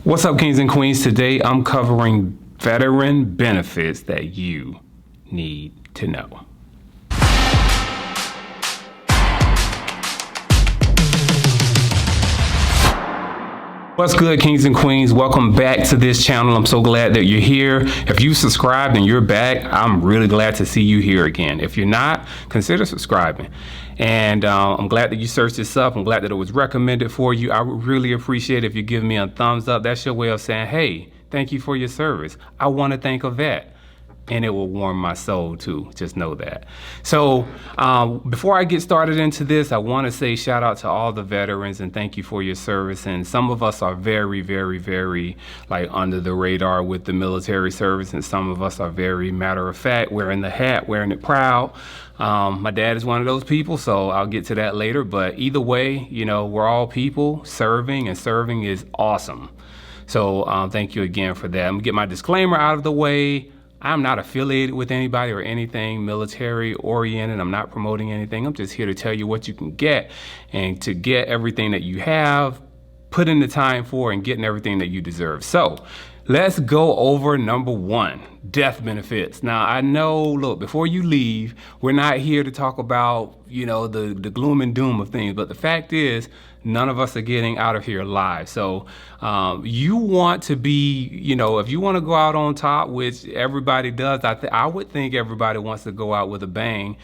What's up, kings and queens? Today I'm covering veteran benefits that you need to know. What's good, kings and queens? Welcome back to this channel. I'm so glad that you're here. If you subscribed and you're back, I'm really glad to see you here again. If you're not, consider subscribing. And I'm glad that you searched this up. I'm glad that it was recommended for you. I would really appreciate it if you give me a thumbs up. That's your way of saying, hey, thank you for your service. I want to thank a vet. And it will warm my soul too, just know that. So before I get started into this, I want to say shout out to all the veterans and thank you for your service. And some of us are very, very, very like under the radar with the military service, and some of us are very matter of fact, wearing the hat, wearing it proud. My dad is one of those people, so I'll get to that later. But either way, you know, we're all people serving, and serving is awesome. So thank you again for that. I'm gonna get my disclaimer out of the way. I'm not affiliated with anybody or anything military oriented. I'm not promoting anything. I'm just here to tell you what you can get, and to get everything that you have, put in the time for, and getting everything that you deserve. So let's go over number one, death benefits. Now I know, look, before you leave, we're not here to talk about, you know, the gloom and doom of things, but the fact is, none of us are getting out of here alive. So you want to be, you know, if you want to go out on top, which everybody does, I would think everybody wants to go out with a bang.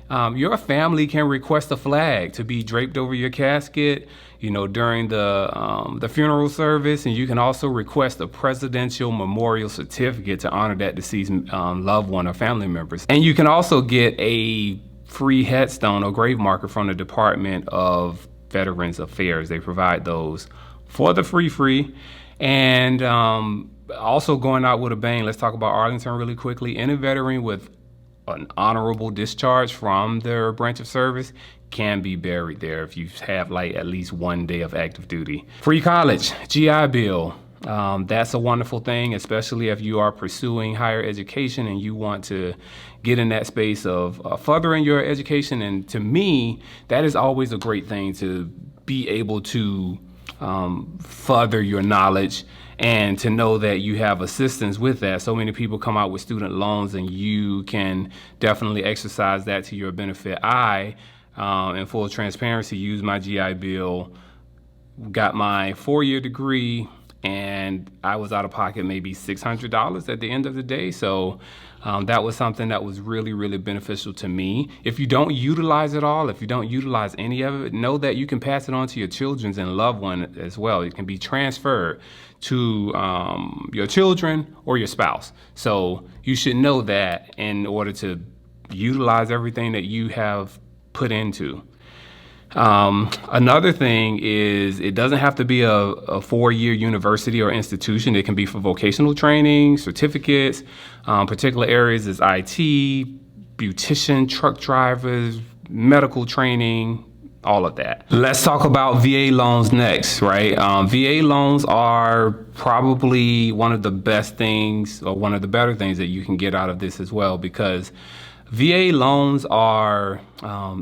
Your family can request a flag to be draped over your casket, you know, during the funeral service, and you can also request a presidential memorial certificate to honor that deceased loved one or family members. And you can also get a free headstone or grave marker from the Department of Veterans Affairs. They provide those for the free. And also going out with a bang, let's talk about Arlington really quickly. Any veteran with an honorable discharge from their branch of service can be buried there if you have like at least 1 day of active duty. Free college, GI Bill. That's a wonderful thing, especially if you are pursuing higher education and you want to get in that space of furthering your education. And to me, that is always a great thing, to be able to further your knowledge and to know that you have assistance with that. So many people come out with student loans, and you can definitely exercise that to your benefit. I, in full transparency, used my GI Bill, got my 4-year degree, and I was out of pocket maybe $600 at the end of the day. So that was something that was really, really beneficial to me. If you don't utilize it all, if you don't utilize any of it, know that you can pass it on to your children and loved one as well. It can be transferred to your children or your spouse. So you should know that in order to utilize everything that you have put into. Another thing is, it doesn't have to be a 4-year university or institution. It can be for vocational training, certificates. Particular areas is IT, beautician, truck drivers, medical training, all of that. Let's talk about VA loans next, right? VA loans are probably one of the best things, or one of the better things that you can get out of this as well, because VA loans are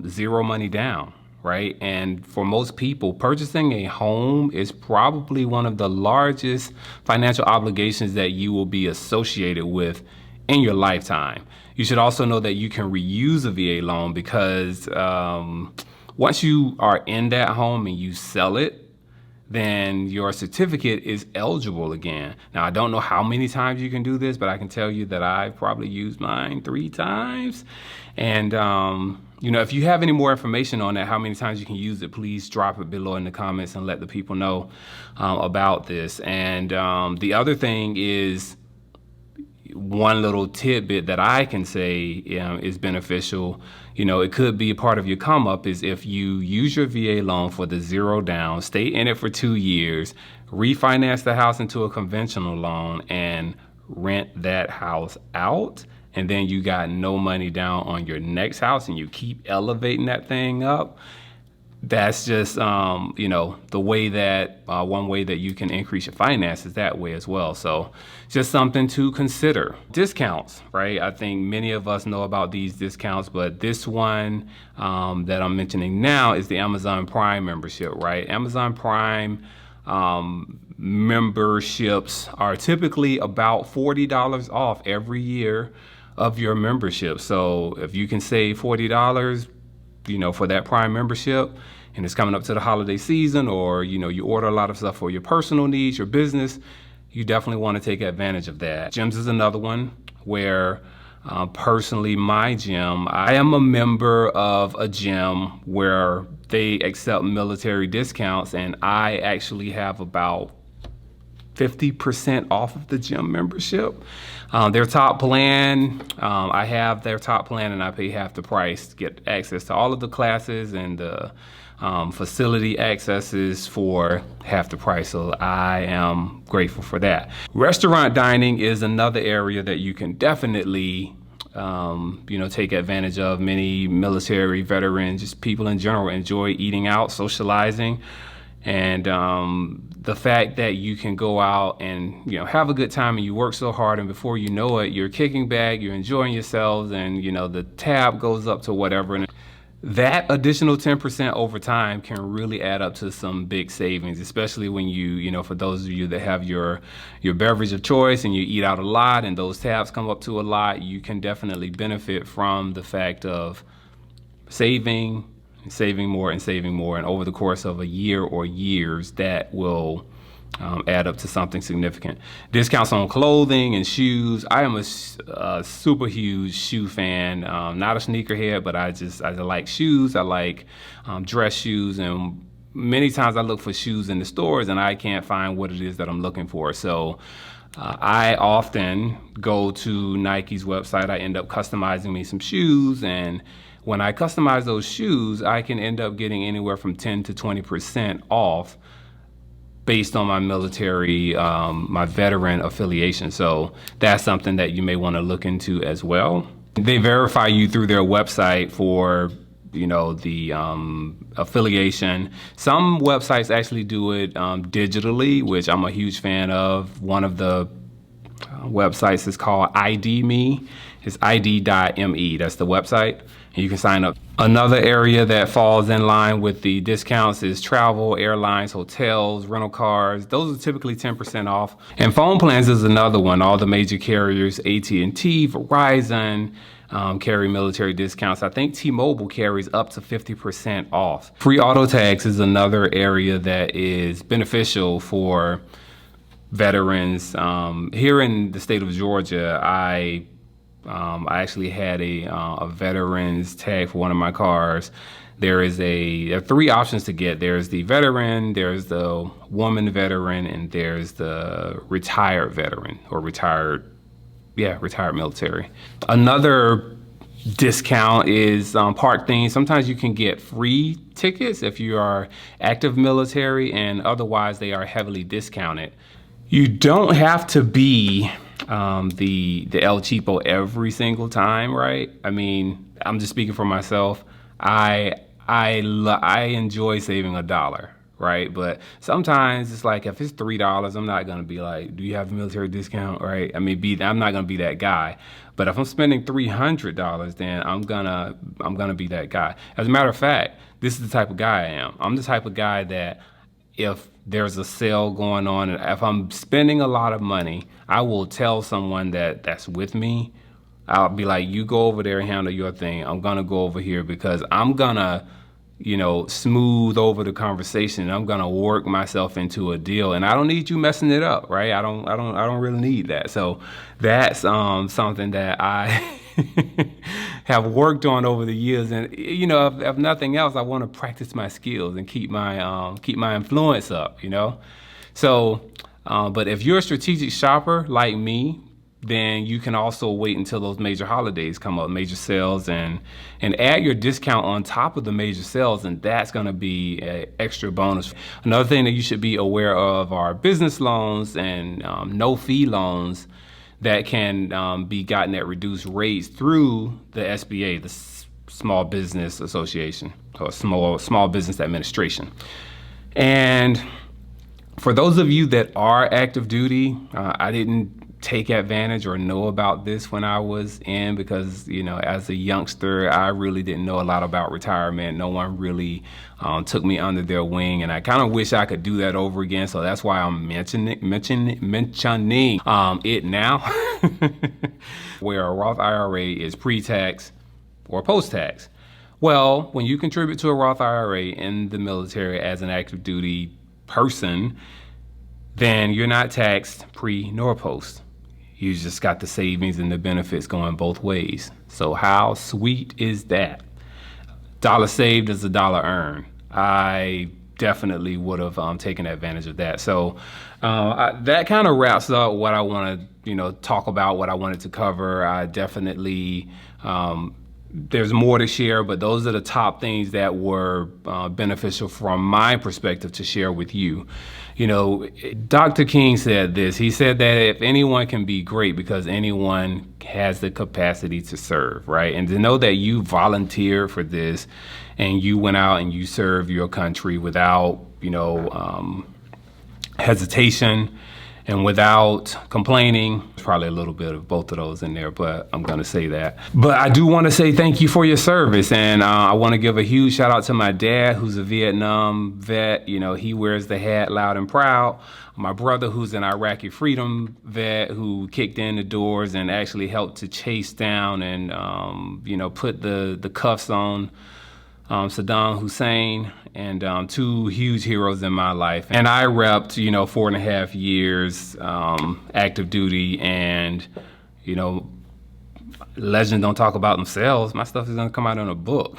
zero money down. Right? And for most people, purchasing a home is probably one of the largest financial obligations that you will be associated with in your lifetime. You should also know that you can reuse a VA loan, because once you are in that home and you sell it, then your certificate is eligible again. Now, I don't know how many times you can do this, but I can tell you that I've probably used mine 3 times. And you know, if you have any more information on that, how many times you can use it, please drop it below in the comments and let the people know about this. And the other thing is, one little tidbit that I can say is beneficial, you know, it could be a part of your come up, is if you use your VA loan for the 0 down, stay in it for 2 years, refinance the house into a conventional loan, and rent that house out, and then you got no money down on your next house, and you keep elevating that thing up. That's just, you know, the way that, one way that you can increase your finances that way as well. So just something to consider. Discounts, right? I think many of us know about these discounts, but this one that I'm mentioning now is the Amazon Prime membership, right? Amazon Prime memberships are typically about $40 off every year of your membership. So if you can save $40, for that Prime membership, and it's coming up to the holiday season, or, you order a lot of stuff for your personal needs, your business, you definitely want to take advantage of that. Gyms is another one where personally, my gym, I am a member of a gym where they accept military discounts, and I actually have about 50% off of the gym membership. Their top plan, I have their top plan, and I pay half the price to get access to all of the classes and the facility accesses for half the price. So I am grateful for that. Restaurant dining is another area that you can definitely take advantage of. Many military veterans, just people in general, enjoy eating out, socializing. And the fact that you can go out and have a good time, and you work so hard, and before you know it, you're kicking back, you're enjoying yourselves, and the tab goes up to whatever. And that additional 10% over time can really add up to some big savings, especially when for those of you that have your beverage of choice and you eat out a lot and those tabs come up to a lot, you can definitely benefit from the fact of saving more and saving more. And over the course of a year or years, that will add up to something significant. Discounts on clothing and shoes. I am a super huge shoe fan. Not a sneakerhead, but I like shoes. I like dress shoes, and many times I look for shoes in the stores and I can't find what it is that I'm looking for. So I often go to Nike's website. I end up customizing me some shoes, and when I customize those shoes, I can end up getting anywhere from 10 to 20% off based on my military, my veteran affiliation. So that's something that you may want to look into as well. They verify you through their website for the affiliation. Some websites actually do it digitally, which I'm a huge fan of. One of the websites is called ID Me. It's id.me. That's the website. And you can sign up. Another area that falls in line with the discounts is travel, airlines, hotels, rental cars. Those are typically 10% off. And phone plans is another one. All the major carriers, AT&T, Verizon, carry military discounts. I think T-Mobile carries up to 50% off. Free auto tags is another area that is beneficial for veterans. Here in the state of Georgia, I actually had a veteran's tag for one of my cars. There are three options to get. There's the veteran, there's the woman veteran, and there's the retired veteran, or retired military. Another discount is park things. Sometimes you can get free tickets if you are active military, and otherwise they are heavily discounted. You don't have to be the El Cheapo every single time, right? I mean, I'm just speaking for myself. I enjoy saving $1, right? But sometimes it's like, if it's $3, I'm not gonna be like, do you have a military discount, right? I mean, I'm not gonna be that guy. But if I'm spending $300, then I'm gonna be that guy. As a matter of fact, this is the type of guy I am. I'm the type of guy that if there's a sale going on, and if I'm spending a lot of money, I will tell someone that's with me. I'll be like, you go over there and handle your thing. I'm gonna go over here because I'm gonna, smooth over the conversation. I'm gonna work myself into a deal, and I don't need you messing it up, right? I don't really need that. So that's something that I have worked on over the years, and if nothing else, I want to practice my skills and keep my influence up. So, but if you're a strategic shopper like me, then you can also wait until those major holidays come up, major sales, and add your discount on top of the major sales, and that's going to be an extra bonus. Another thing that you should be aware of are business loans and no-fee loans that can be gotten at reduced rates through the SBA, the Small Business Association, or Small Business Administration. And for those of you that are active duty, I didn't take advantage or know about this when I was in, because, you know, as a youngster, I really didn't know a lot about retirement. No one really took me under their wing, and I kind of wish I could do that over again. So that's why I'm mentioning it now, where a Roth IRA is pre-tax or post-tax. Well, when you contribute to a Roth IRA in the military as an active duty person, then you're not taxed pre nor post. You just got the savings and the benefits going both ways. So how sweet is that? Dollar saved is a dollar earned. I definitely would have taken advantage of that. So that kind of wraps up what I want to, talk about, what I wanted to cover. I definitely, there's more to share, but those are the top things that were beneficial from my perspective to share with you. Dr. King said this. He said that if anyone can be great, because anyone has the capacity to serve, right? And to know that you volunteered for this and you went out and you served your country without, hesitation and without complaining. There's probably a little bit of both of those in there, but I'm gonna say that. But I do wanna say thank you for your service. And I wanna give a huge shout out to my dad, who's a Vietnam vet. He wears the hat loud and proud. My brother, who's an Iraqi freedom vet, who kicked in the doors and actually helped to chase down and, put the cuffs on Saddam Hussein, and two huge heroes in my life. And I repped, 4.5 years active duty, and, legends don't talk about themselves. My stuff is gonna come out in a book.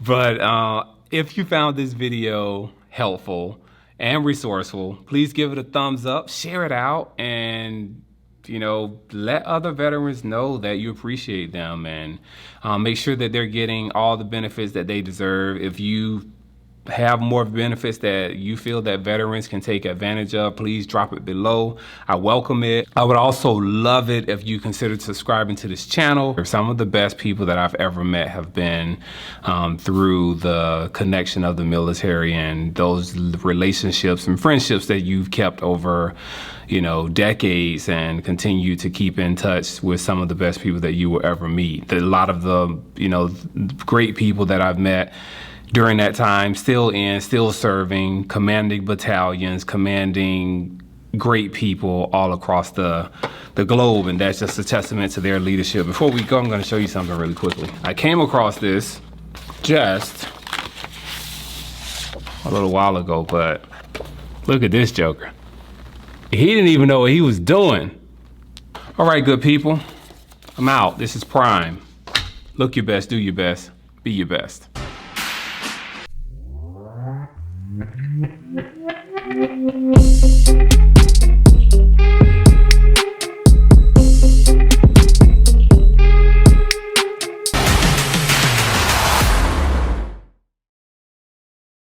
But if you found this video helpful and resourceful, please give it a thumbs up, share it out, and let other veterans know that you appreciate them, and make sure that they're getting all the benefits that they deserve. If you have more benefits that you feel that veterans can take advantage of, please drop it below. I welcome it. I would also love it if you considered subscribing to this channel. Some of the best people that I've ever met have been through the connection of the military, and those relationships and friendships that you've kept over decades, and continue to keep in touch with some of the best people that you will ever meet. A lot of the great people that I've met during that time, still serving, commanding battalions, commanding great people all across the globe, and that's just a testament to their leadership. Before we go, I'm going to show you something really quickly. I came across this just a little while ago, but look at this joker. He didn't even know what he was doing. All right, good people, I'm out. This is Prime. Look your best, do your best, be your best.